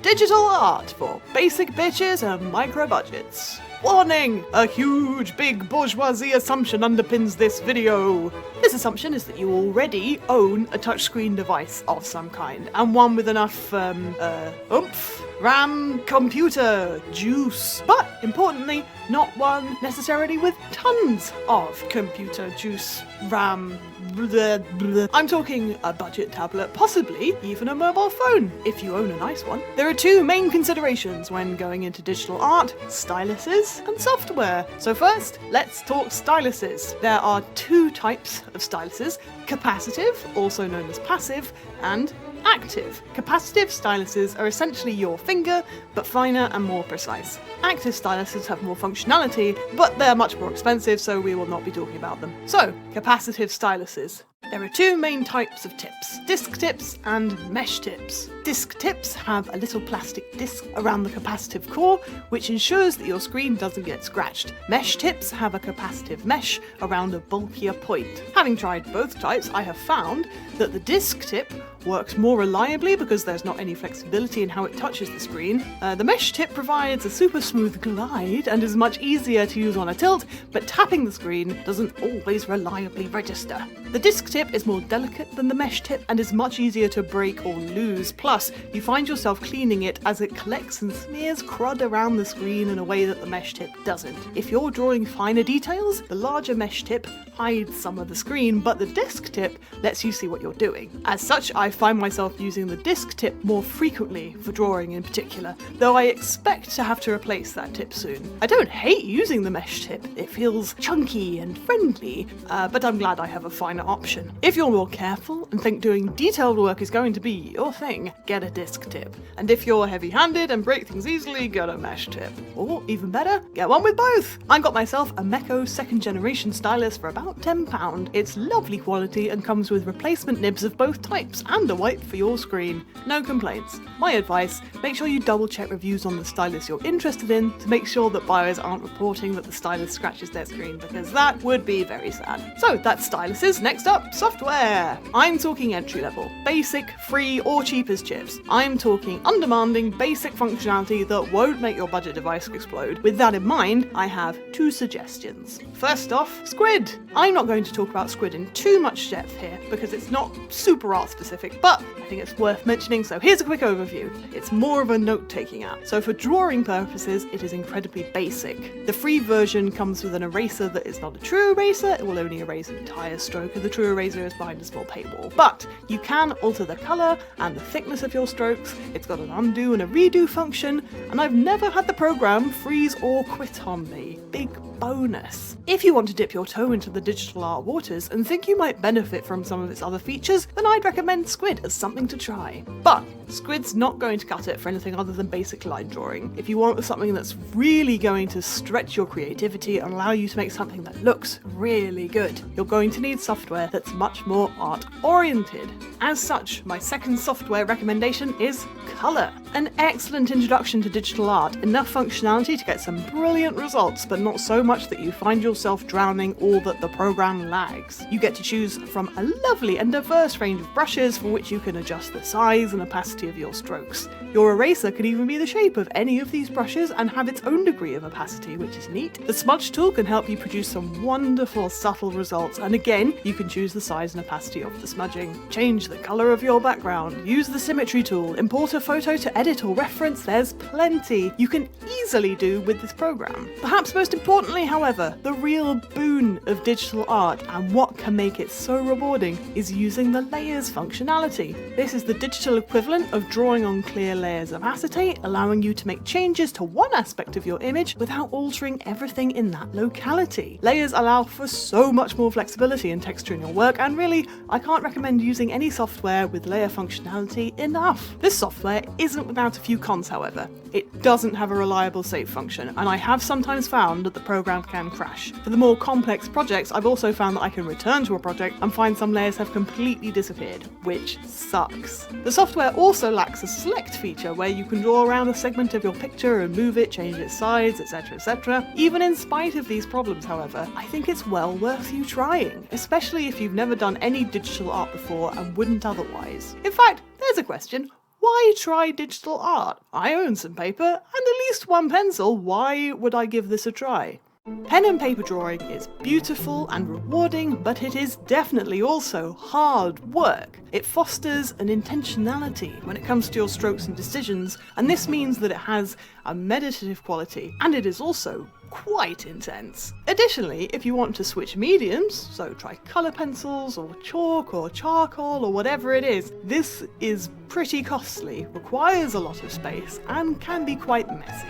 Digital art for basic bitches and micro budgets. Warning! A huge, big bourgeoisie assumption underpins this video. This assumption is that you already own a touchscreen device of some kind, and one with enough, oomph, RAM, computer, juice. But, importantly, not one necessarily with tons of computer juice, RAM, blah, blah. I'm talking a budget tablet, possibly even a mobile phone, if you own a nice one. There are two main considerations when going into digital art: styluses and software. So first, let's talk styluses. There are two types of styluses: capacitive, also known as passive, and active. Capacitive styluses are essentially your finger, but finer and more precise. Active styluses have more functionality, but they're much more expensive, so we will not be talking about them. So, capacitive styluses. There are two main types of tips: disc tips and mesh tips. Disc tips have a little plastic disc around the capacitive core, which ensures that your screen doesn't get scratched. Mesh tips have a capacitive mesh around a bulkier point. Having tried both types, I have found that the disc tip works more reliably because there's not any flexibility in how it touches the screen. The mesh tip provides a super smooth glide and is much easier to use on a tilt, but tapping the screen doesn't always reliably register. The disc tip is more delicate than the mesh tip and is much easier to break or lose. Plus, you find yourself cleaning it as it collects and smears crud around the screen in a way that the mesh tip doesn't. If you're drawing finer details, the larger mesh tip hides some of the screen, but the disc tip lets you see what you're doing. As such, I find myself using the disc tip more frequently for drawing in particular, though I expect to have to replace that tip soon. I don't hate using the mesh tip, it feels chunky and friendly, but I'm glad I have a finer option. If you're more careful and think doing detailed work is going to be your thing, get a disc tip. And if you're heavy-handed and break things easily, get a mesh tip. Or, even better, get one with both! I got myself a Meko 2nd generation stylus for about £10. It's lovely quality and comes with replacement nibs of both types and a wipe for your screen. No complaints. My advice, make sure you double check reviews on the stylus you're interested in to make sure that buyers aren't reporting that the stylus scratches their screen, because that would be very sad. So that's styluses. Next up, software. I'm talking entry level, basic, free or cheap as chips. I'm talking undemanding basic functionality that won't make your budget device explode. With that in mind, I have two suggestions. First off, Squid. I'm not going to talk about Squid in too much depth here because it's not super art specific, but I think it's worth mentioning, so here's a quick overview. It's more of a note-taking app. So for drawing purposes, it is incredibly basic. The free version comes with an eraser that is not a true eraser, it will only erase an entire stroke, and the true eraser is behind a small paywall. But you can alter the colour and the thickness of your strokes, it's got an undo and a redo function, and I've never had the program freeze or quit on me. Big bonus. If you want to dip your toe into the digital art waters and think you might benefit from some of its other features, then I'd recommend Squid as something to try. But Squid's not going to cut it for anything other than basic line drawing. If you want something that's really going to stretch your creativity and allow you to make something that looks really good, you're going to need software that's much more art-oriented. As such, my second software recommendation is Colour. An excellent introduction to digital art, enough functionality to get some brilliant results, but not so much that you find yourself drowning or that the program lags. You get to choose from a lovely and diverse range of brushes for which you can adjust the size and opacity of your strokes. Your eraser can even be the shape of any of these brushes and have its own degree of opacity, which is neat. The smudge tool can help you produce some wonderful subtle results, and again, you can choose the size and opacity of the smudging. Change the colour of your background, use the symmetry tool, import a photo to edit or reference, there's plenty you can easily do with this program. Perhaps most importantly, however, the real boon of digital art and what can make it so rewarding is using the layers functionality. This is the digital equivalent of drawing on clear layers of acetate, allowing you to make changes to one aspect of your image without altering everything in that locality. Layers allow for so much more flexibility and texture in your work, and really, I can't recommend using any software with layer functionality enough. This software isn't without a few cons, however. It doesn't have a reliable save function, and I have sometimes found that the program can crash. For the more complex projects, I've also found that I can return to a project and find some layers have completely disappeared, which sucks. The software also lacks a select feature where you can draw around a segment of your picture and move it, change its size, etc, etc. Even in spite of these problems, however, I think it's well worth you trying, especially if you've never done any digital art before and wouldn't otherwise. In fact, there's a question. Why try digital art? I own some paper and at least one pencil. Why would I give this a try? Pen and paper drawing is beautiful and rewarding, but it is definitely also hard work. It fosters an intentionality when it comes to your strokes and decisions, and this means that it has a meditative quality, and it is also quite intense. Additionally, if you want to switch mediums, so try colour pencils or chalk or charcoal or whatever it is, this is pretty costly, requires a lot of space, and can be quite messy.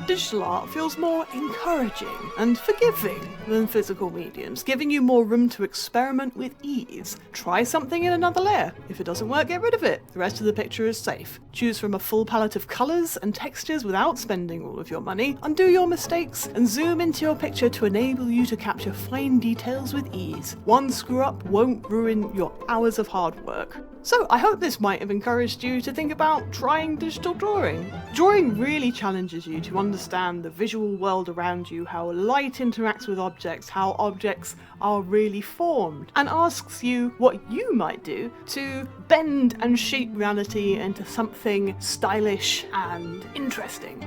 Digital art feels more encouraging and forgiving than physical mediums, giving you more room to experiment with ease. Try something in another layer. If it doesn't work, get rid of it. The rest of the picture is safe. Choose from a full palette of colours and textures without spending all of your money. Undo your mistakes and zoom into your picture to enable you to capture fine details with ease. One screw up won't ruin your hours of hard work. So I hope this might have encouraged you to think about trying digital drawing. Drawing really challenges you to understand the visual world around you, how light interacts with objects, how objects are really formed, and asks you what you might do to bend and shape reality into something stylish and interesting.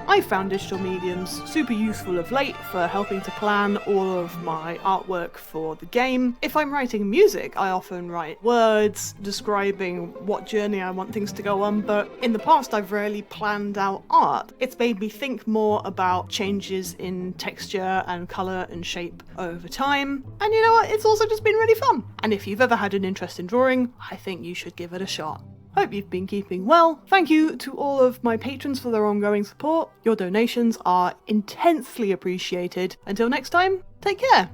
I found digital mediums super useful of late for helping to plan all of my artwork for the game. If I'm writing music, I often write words describing what journey I want things to go on, but in the past I've rarely planned out art. It's made me think more about changes in texture and colour and shape over time. And you know what? It's also just been really fun. And if you've ever had an interest in drawing, I think you should give it a shot. Hope you've been keeping well. Thank you to all of my patrons for their ongoing support. Your donations are intensely appreciated. Until next time, take care.